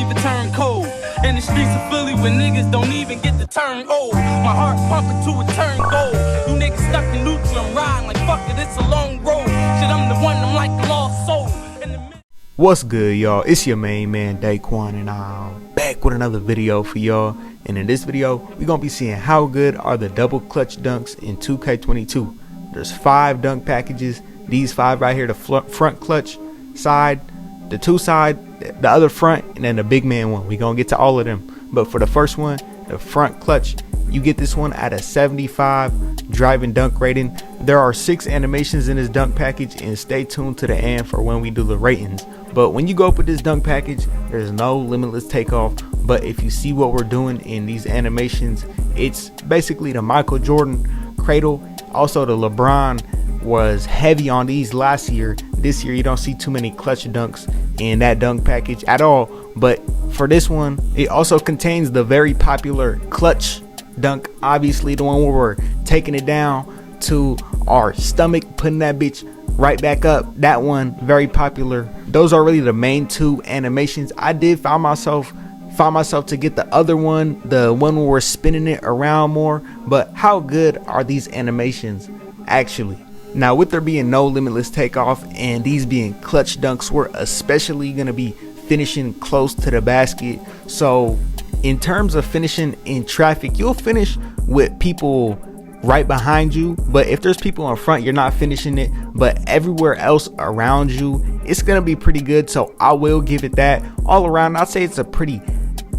even turn cold. In the streets of Philly when niggas don't even get to turn old. My heart pumping to a turn gold. You niggas stuck in neutral, I'm riding like fuck it, it's a long road. Shit, I'm the one, I'm like the lost soul. What's good, y'all? It's your main man Deykwon, and I'm back with another video for y'all. And in this video, we're gonna be seeing how good are the double clutch dunks in 2K22. There's 5 dunk packages. These 5 right here, the front clutch side, the 2 side, the other front, and then the big man one. We're gonna get to all of them. But for the first one, the front clutch, you get this one at a 75 driving dunk rating. There are 6 animations in this dunk package, and stay tuned to the end for when we do the ratings. But when you go up with this dunk package, there's no limitless takeoff. But if you see what we're doing in these animations, it's basically the Michael Jordan cradle. Also, the LeBron was heavy on these last year. This year you don't see too many clutch dunks in that dunk package at all. But for this one, it also contains the very popular clutch dunk, obviously the one where we're taking it down to our stomach, putting that bitch right back up. That one, very popular. Those are really the main 2 animations. I did find myself to get the other one, the one where we're spinning it around more. But how good are these animations actually? Now, with there being no limitless takeoff and these being clutch dunks, we're especially going to be finishing close to the basket. So in terms of finishing in traffic, you'll finish with people right behind you, but if there's people in front, you're not finishing it. But everywhere else around you, it's gonna be pretty good. So I will give it that. All around, I'd say it's a pretty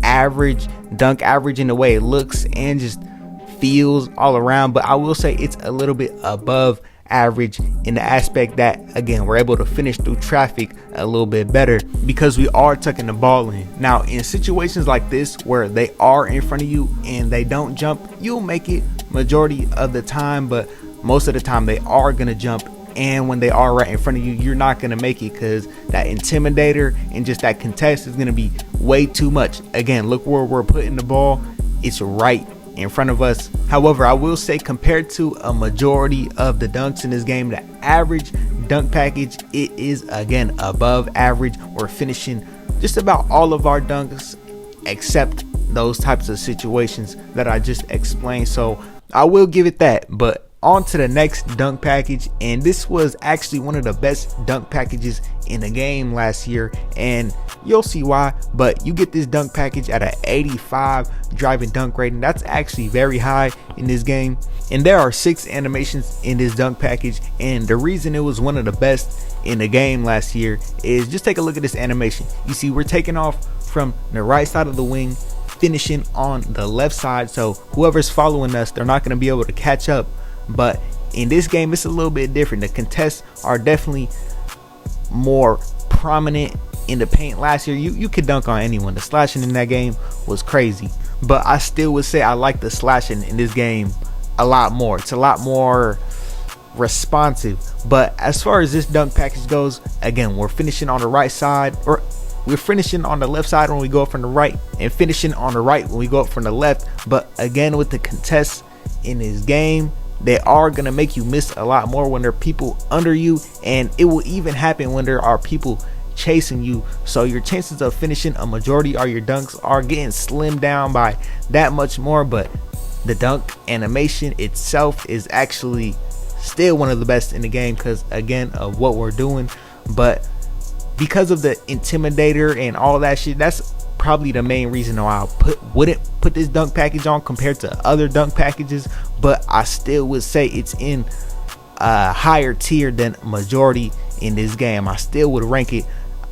average dunk, average in the way it looks and just feels all around. But I will say it's a little bit above average in the aspect that, again, we're able to finish through traffic a little bit better because we are tucking the ball in. Now, in situations like this where they are in front of you and they don't jump, you'll make it majority of the time, but most of the time they are gonna jump. And when they are right in front of you, you're not gonna make it because that intimidator and just that contest is gonna be way too much. Again, look where we're putting the ball, it's right in front of us. However, I will say, compared to a majority of the dunks in this game, the average dunk package, it is again above average. We're finishing just about all of our dunks except those types of situations that I just explained. So I will give it that. But on to the next dunk package, and this was actually one of the best dunk packages in the game last year, and you'll see why. But you get this dunk package at an 85 driving dunk rating. That's actually very high in this game, and there are 6 animations in this dunk package. And the reason it was one of the best in the game last year is just take a look at this animation. You see, we're taking off from the right side of the wing, finishing on the left side, so whoever's following us, they're not going to be able to catch up. But in this game, it's a little bit different. The contests are definitely more prominent in the paint. Last year, you could dunk on anyone. The slashing in that game was crazy, but I still would say I like the slashing in this game a lot more. It's a lot more responsive. But as far as this dunk package goes, again, we're finishing on the right side, or we're finishing on the left side when we go up from the right, and finishing on the right when we go up from the left. But again, with the contests in this game, they are gonna make you miss a lot more when there are people under you, and it will even happen when there are people chasing you. So your chances of finishing a majority of your dunks are getting slimmed down by that much more. But the dunk animation itself is actually still one of the best in the game because, again, of what we're doing. But because of the intimidator and all that shit, that's probably the main reason why I wouldn't put this dunk package on compared to other dunk packages. But I still would say it's in a higher tier than majority in this game. I still would rank it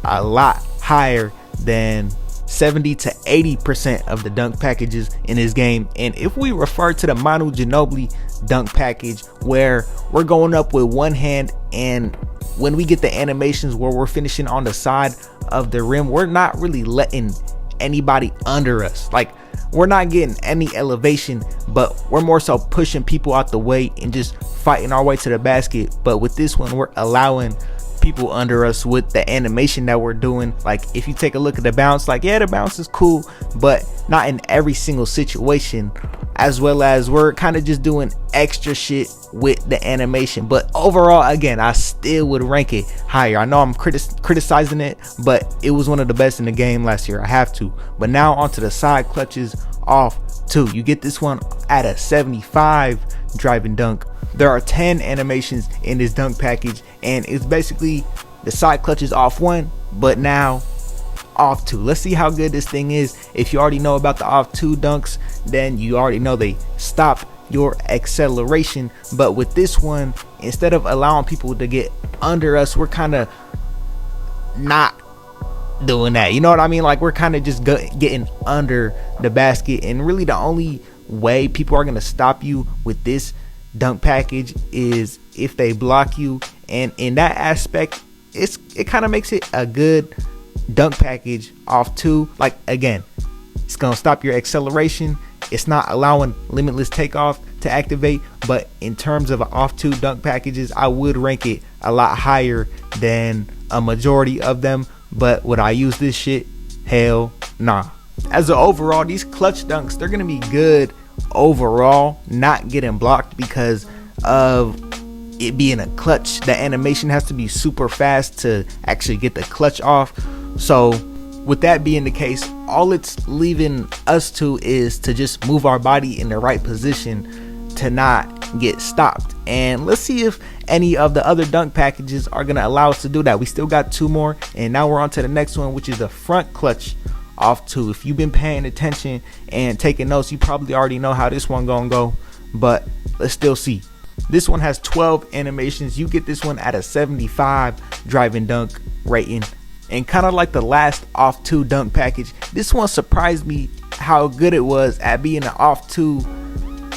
a lot higher than 70 to 80% of the dunk packages in this game. And if we refer to the Manu Ginobili dunk package, where we're going up with one hand, and when we get the animations where we're finishing on the side of the rim, we're not really letting anybody under us. Like, we're not getting any elevation, but we're more so pushing people out the way and just fighting our way to the basket. But with this one, we're allowing people under us with the animation that we're doing. Like, if you take a look at the bounce, like, yeah, the bounce is cool, but not in every single situation as well as we're kind of just doing extra shit with the animation. But overall, again, I still would rank it higher. I know I'm criticizing it, but it was one of the best in the game last year. I have to. But now onto the side clutches off 2. You get this one at a 75 driving dunk. There are 10 animations in this dunk package, and it's basically the side clutches off 1, but now off 2. Let's see how good this thing is. If you already know about the off 2 dunks, then you already know they stop your acceleration. But with this one, instead of allowing people to get under us, we're kind of not doing that. You know what I mean? Like, we're kind of just getting under the basket, and really the only way people are going to stop you with this dunk package is if they block you. And in that aspect, it kind of makes it a good dunk package off 2. Like, again, it's gonna stop your acceleration. It's not allowing limitless takeoff to activate, but in terms of off 2 dunk packages, I would rank it a lot higher than a majority of them. But would I use this shit? Hell nah. As an overall, these clutch dunks, they're gonna be good overall, not getting blocked because of it being a clutch. The animation has to be super fast to actually get the clutch off. So with that being the case, all it's leaving us to is to just move our body in the right position to not get stopped. And let's see if any of the other dunk packages are gonna allow us to do that. We still got 2 more, and now we're on to the next one, which is the front clutch off 2. If you've been paying attention and taking notes, you probably already know how this one gonna go, but let's still see. This one has 12 animations. You get this one at a 75 driving dunk rating. And kind of like the last off 2 dunk package, this one surprised me how good it was at being an off 2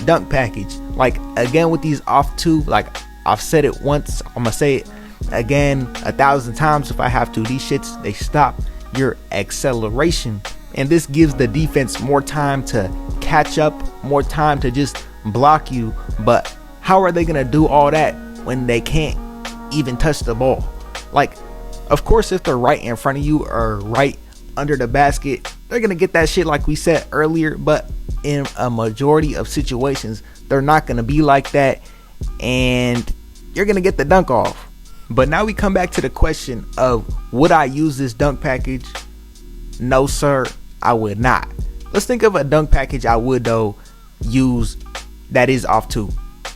dunk package. Like, again, with these off 2, like I've said it once, I'm gonna say it again 1,000 times if I have to. These shits, they stop your acceleration, and this gives the defense more time to catch up, more time to just block you. But how are they gonna do all that when they can't even touch the ball? Like, of course, if they're right in front of you or right under the basket, they're gonna get that shit like we said earlier. But in a majority of situations, they're not gonna be like that, and you're gonna get the dunk off. But now we come back to the question of, would I use this dunk package? No sir, I would not. Let's think of a dunk package I would though use that is off 2.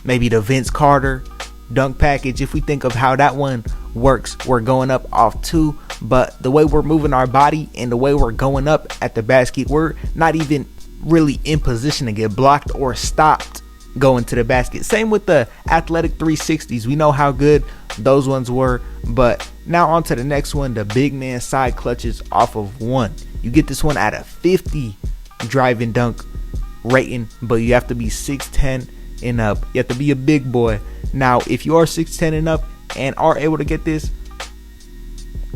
Maybe the Vince Carter dunk package. If we think of how that one works, we're going up off 2, but the way we're moving our body and the way we're going up at the basket, we're not even really in position to get blocked or stopped going to the basket. Same with the athletic 360s. We know how good those ones were. But now on to the next one, the big man side clutches off of 1. You get this one at a 50 driving dunk rating, but you have to be 6'10 and up. You have to be a big boy. Now, if you are 6'10 and up and are able to get this,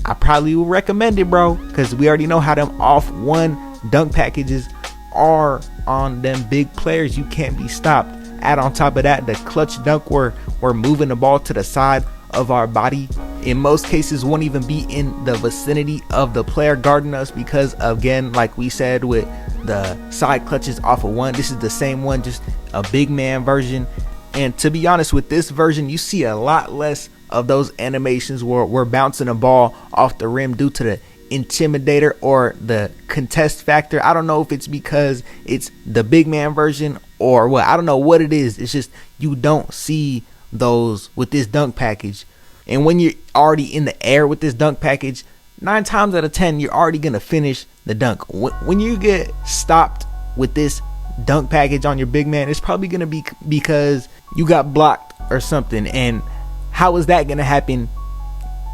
I probably will recommend it, bro, because we already know how them off 1 dunk packages are on them big players. You can't be stopped. Add on top of that the clutch dunk where we're moving the ball to the side of our body. In most cases, won't even be in the vicinity of the player guarding us, because again, like we said with the side clutches off of 1, this is the same one, just a big man version. And to be honest, with this version, you see a lot less of those animations where we're bouncing a ball off the rim due to the intimidator or the contest factor. I don't know if it's because it's the big man version or what. I don't know what it is. It's just you don't see those with this dunk package. And when you're already in the air with this dunk package, 9 times out of 10 you're already gonna finish the dunk. When you get stopped with this dunk package on your big man, it's probably gonna be because you got blocked or something. And how is that gonna happen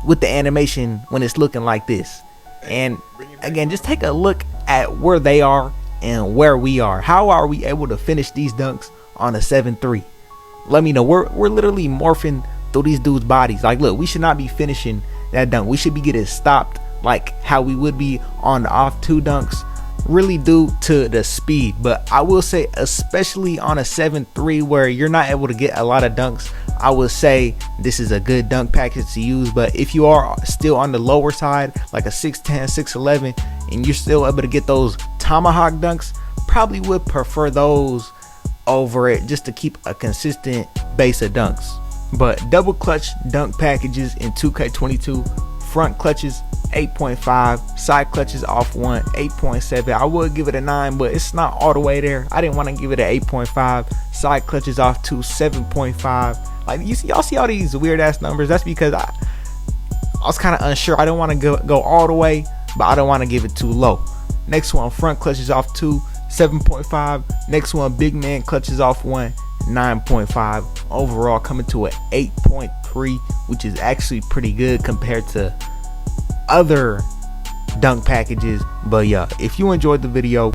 with the animation when it's looking like this? And again, just take a look at where they are and where we are. How are we able to finish these dunks on a 7-3? Let me know. We're literally morphing through these dudes' bodies. Like, look, we should not be finishing that dunk. We should be getting stopped like how we would be on the off 2 dunks, really due to the speed. But I will say, especially on a 7-3 where you're not able to get a lot of dunks, I would say this is a good dunk package to use. But if you are still on the lower side, like a 6'10, 6'11, and you're still able to get those tomahawk dunks, probably would prefer those over it just to keep a consistent base of dunks. But double clutch dunk packages in 2K22, front clutches 8.5, side clutches off 1 8.7. I would give it a 9, but it's not all the way there. I didn't want to give it an 8.5. Side clutches off 2 7.5. Like y'all see all these weird ass numbers. That's because I was kind of unsure. I don't want to go all the way, but I don't want to give it too low. Next one, front clutches off 2 7.5. Next one, big man clutches off 1 9.5. Overall coming to an 8.3, which is actually pretty good compared to other dunk packages. But yeah, if you enjoyed the video,